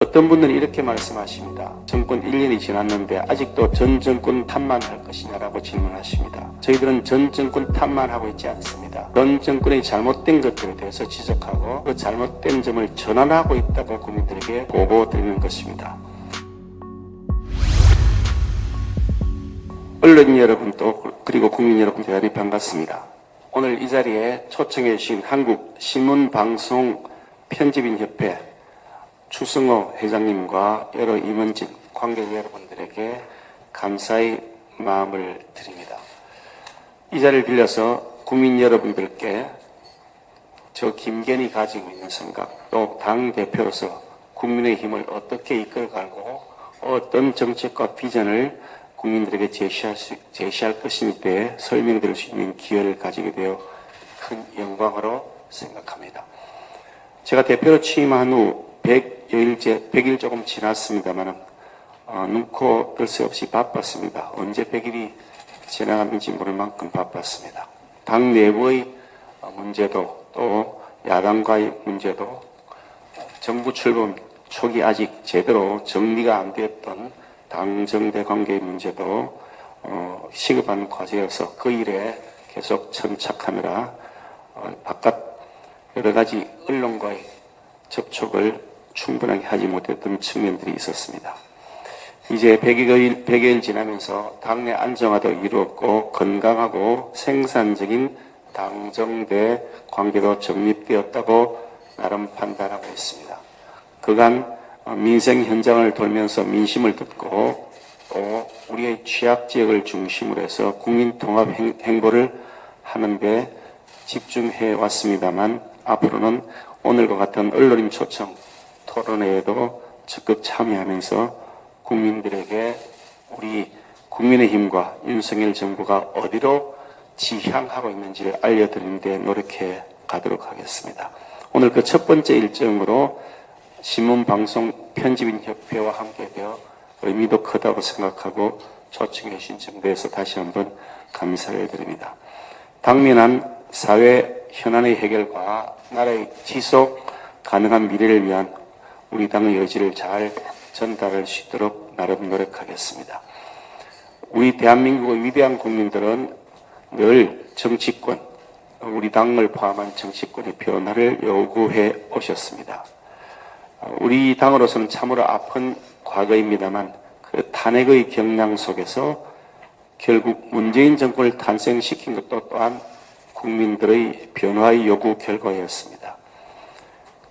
어떤 분들은 이렇게 말씀하십니다. 정권 1년이 지났는데 아직도 전 정권 탓만 할 것이냐라고 질문하십니다. 저희들은 전 정권 탓만 하고 있지 않습니다. 전 정권의 잘못된 것들에 대해서 지적하고 그 잘못된 점을 전환하고 있다고 국민들에게 보고드리는 것입니다. 언론 여러분 또 그리고 국민 여러분 대단히 반갑습니다. 오늘 이 자리에 초청해 주신 한국신문방송편집인협회 추승호 회장님과 여러 임원진 관객 여러분들에게 감사의 마음을 드립니다. 이 자리를 빌려서 국민 여러분들께 저 김견이 가지고 있는 생각, 또 당대표로서 국민의힘을 어떻게 이끌어가고 어떤 정책과 비전을 국민들에게 제시할 것인지에 대해 설명드릴 수 있는 기회를 가지게 되어 큰 영광으로 생각합니다. 제가 대표로 취임한 후 100일 조금 지났습니다만 눈코 뜰 새 없이 바빴습니다. 언제 100일이 지나갔는지 모를 만큼 바빴습니다. 당 내부의 문제도 또 야당과의 문제도 정부 출범 초기 아직 제대로 정리가 안 되었던 당정대 관계의 문제도 시급한 과제여서 그 일에 계속 천착하느라 바깥 여러 가지 언론과의 접촉을 충분하게 하지 못했던 측면들이 있었습니다. 이제 100여일 지나면서 당내 안정화도 이루었고 건강하고 생산적인 당정대 관계도 정립되었다고 나름 판단하고 있습니다. 그간 민생 현장을 돌면서 민심을 듣고 또 우리의 취약지역을 중심으로 해서 국민 통합 행보를 하는데 집중해 왔습니다만 앞으로는 오늘과 같은 언론인 초청 토론회에도 적극 참여하면서 국민들에게 우리 국민의힘과 윤석열 정부가 어디로 지향하고 있는지를 알려드리는 데 노력해 가도록 하겠습니다. 오늘 그 첫 번째 일정으로 신문방송편집인협회와 함께 되어 의미도 크다고 생각하고 초청해 주신 정부에서 다시 한번 감사를 드립니다. 당면한 사회 현안의 해결과 나라의 지속 가능한 미래를 위한 우리 당의 의지를 잘 전달할 수 있도록 나름 노력하겠습니다. 우리 대한민국의 위대한 국민들은 늘 정치권, 우리 당을 포함한 정치권의 변화를 요구해 오셨습니다. 우리 당으로서는 참으로 아픈 과거입니다만 그 탄핵의 경랑 속에서 결국 문재인 정권을 탄생시킨 것도 또한 국민들의 변화의 요구 결과였습니다.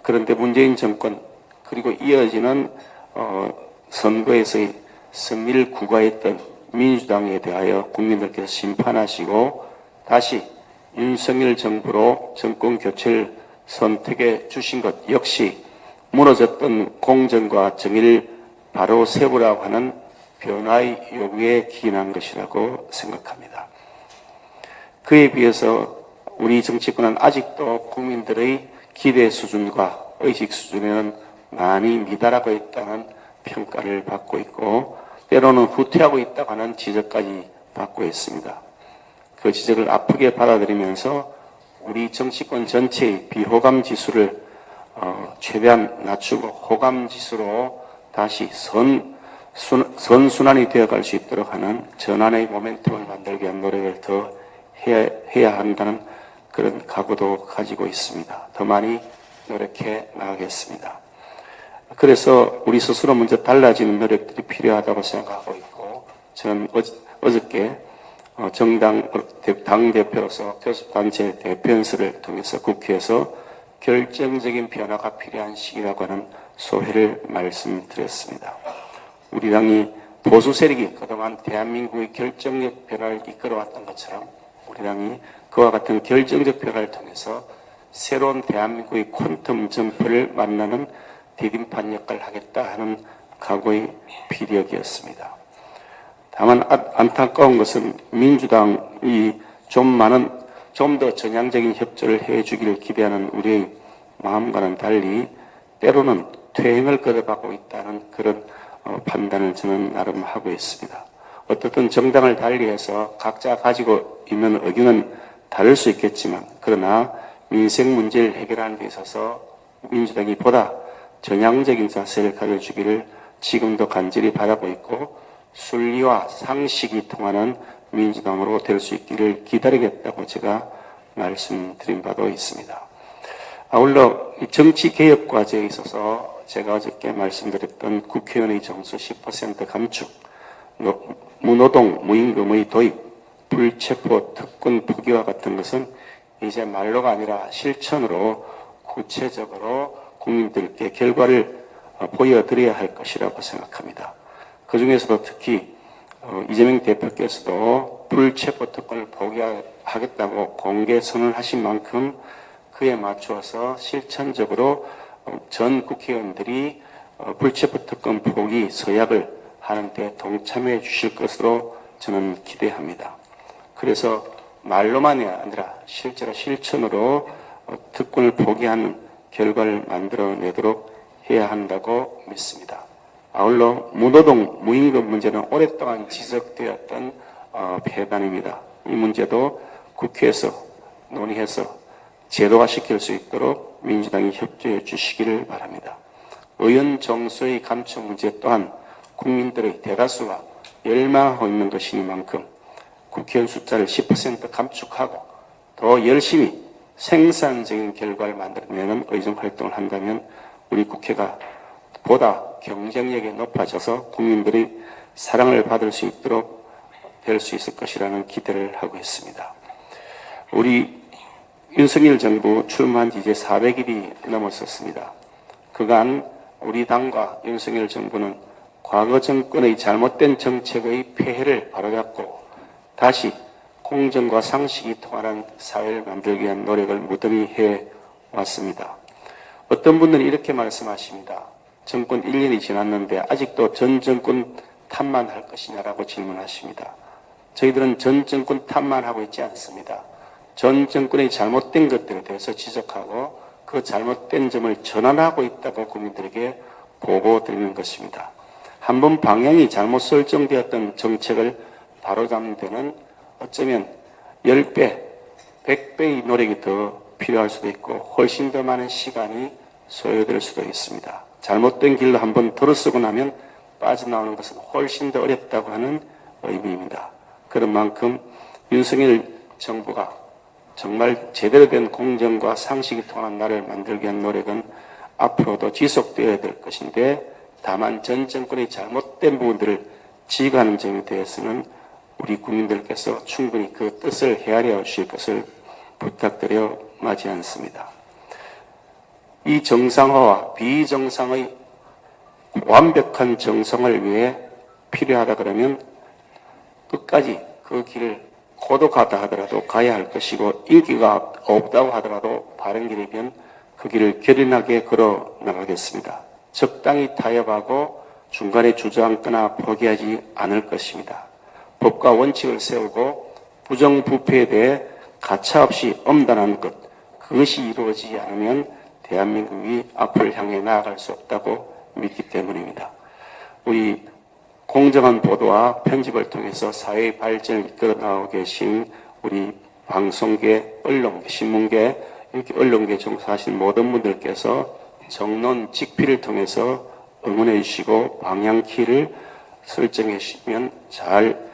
그런데 문재인 정권 그리고 이어지는 선거에서의 승리를 구가했던 민주당에 대하여 국민들께서 심판하시고 다시 윤석열 정부로 정권 교체를 선택해 주신 것 역시 무너졌던 공정과 정의를 바로 세우라고 하는 변화의 요구에 기인한 것이라고 생각합니다. 그에 비해서 우리 정치권은 아직도 국민들의 기대 수준과 의식 수준에는 많이 미달하고 있다는 평가를 받고 있고 때로는 후퇴하고 있다고 하는 지적까지 받고 있습니다. 그 지적을 아프게 받아들이면서 우리 정치권 전체의 비호감 지수를 최대한 낮추고 호감 지수로 다시 선순환이 되어갈 수 있도록 하는 전환의 모멘텀을 만들기 위한 노력을 더 해야 한다는 그런 각오도 가지고 있습니다. 더 많이 노력해 나가겠습니다. 그래서 우리 스스로 먼저 달라지는 노력들이 필요하다고 생각하고 있고 저는 어저께 당대표로서 교섭단체 대표연설을 통해서 국회에서 결정적인 변화가 필요한 시기라고 하는 소회를 말씀드렸습니다. 우리 당이 보수 세력이 그동안 대한민국의 결정적 변화를 이끌어왔던 것처럼 우리 당이 그와 같은 결정적 변화를 통해서 새로운 대한민국의 퀀텀 점프를 만나는 디딤판 역할을 하겠다 하는 각오의 피력이었습니다. 다만 안타까운 것은 민주당이 좀 더 전향적인 협조를 해주기를 기대하는 우리의 마음과는 달리 때로는 퇴행을 거듭하고 있다는 그런 판단을 저는 나름 하고 있습니다. 어떻든 정당을 달리해서 각자 가지고 있는 의견은 다를 수 있겠지만 그러나 민생 문제를 해결하는 데 있어서 민주당이 보다 전향적인 자세를 가져주기를 지금도 간절히 바라고 있고 순리와 상식이 통하는 민주당으로 될 수 있기를 기다리겠다고 제가 말씀드린 바도 있습니다. 아울러 정치개혁 과제에 있어서 제가 어저께 말씀드렸던 국회의원의 정수 10% 감축, 무노동, 무임금의 도입, 불체포 특권 포기와 같은 것은 이제 말로가 아니라 실천으로 구체적으로 국민들께 결과를 보여드려야 할 것이라고 생각합니다. 그 중에서도 특히 이재명 대표께서도 불체포 특권을 포기하겠다고 공개 선언하신 만큼 그에 맞추어서 실천적으로 전 국회의원들이 불체포 특권 포기 서약을 하는데 동참해 주실 것으로 저는 기대합니다. 그래서 말로만이 아니라 실제로 실천으로 특권을 포기하는 결과를 만들어내도록 해야 한다고 믿습니다. 아울러 무노동, 무임금 문제는 오랫동안 지적되었던 폐단입니다. 이 문제도 국회에서 논의해서 제도화시킬 수 있도록 민주당이 협조해 주시기를 바랍니다. 의원 정수의 감축 문제 또한 국민들의 대다수가 열망하고 있는 것이니만큼 국회의원 숫자를 10% 감축하고 더 열심히 생산적인 결과를 만들어내는 의정활동을 한다면 우리 국회가 보다 경쟁력이 높아져서 국민들의 사랑을 받을 수 있도록 될 수 있을 것이라는 기대를 하고 있습니다. 우리 윤석열 정부 출마한 지 이제 400일이 넘었었습니다. 그간 우리 당과 윤석열 정부는 과거 정권의 잘못된 정책의 폐해를 바로잡고 다시 공정과 상식이 통하는 사회를 만들기 위한 노력을 무던히 해왔습니다. 어떤 분들은 이렇게 말씀하십니다. 정권 1년이 지났는데 아직도 전 정권 탓만 할 것이냐라고 질문하십니다. 저희들은 전 정권 탓만 하고 있지 않습니다. 전 정권의 잘못된 것들에 대해서 지적하고 그 잘못된 점을 전환하고 있다고 국민들에게 보고드리는 것입니다. 한번 방향이 잘못 설정되었던 정책을 바로잡는 데는 어쩌면 10배, 100배의 노력이 더 필요할 수도 있고 훨씬 더 많은 시간이 소요될 수도 있습니다. 잘못된 길로 한번 들어서고 나면 빠져나오는 것은 훨씬 더 어렵다고 하는 의미입니다. 그런 만큼 윤석열 정부가 정말 제대로 된 공정과 상식이 통한 나라를 만들기 위한 노력은 앞으로도 지속되어야 될 것인데 다만 전 정권의 잘못된 부분들을 지적하는 점에 대해서는 우리 국민들께서 충분히 그 뜻을 헤아려 주실 것을 부탁드려 마지 않습니다. 이 정상화와 비정상의 완벽한 정상을 위해 필요하다 그러면 끝까지 그 길을 고독하다 하더라도 가야 할 것이고 인기가 없다고 하더라도 바른 길이면 그 길을 결연하게 걸어 나가겠습니다. 적당히 타협하고 중간에 주저앉거나 포기하지 않을 것입니다. 법과 원칙을 세우고 부정부패에 대해 가차없이 엄단하는 것, 그것이 이루어지지 않으면 대한민국이 앞을 향해 나아갈 수 없다고 믿기 때문입니다. 우리 공정한 보도와 편집을 통해서 사회의 발전을 이끌어 나가고 계신 우리 방송계, 언론계, 신문계, 이렇게 언론계에 종사하신 모든 분들께서 정론, 직필을 통해서 응원해 주시고 방향키를 설정해 주시면 잘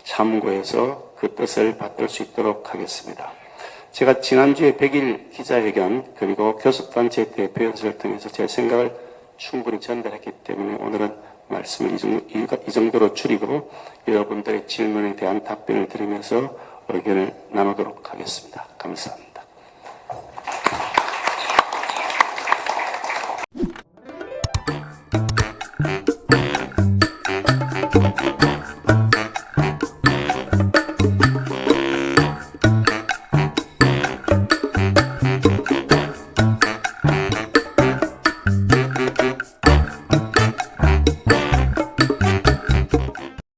참고해서 그 뜻을 받들 수 있도록 하겠습니다. 제가 지난주에 100일 기자회견 그리고 교섭단체 대표 연설을 통해서 제 생각을 충분히 전달했기 때문에 오늘은 말씀을 이 정도로 줄이고 여러분들의 질문에 대한 답변을 드리면서 의견을 나누도록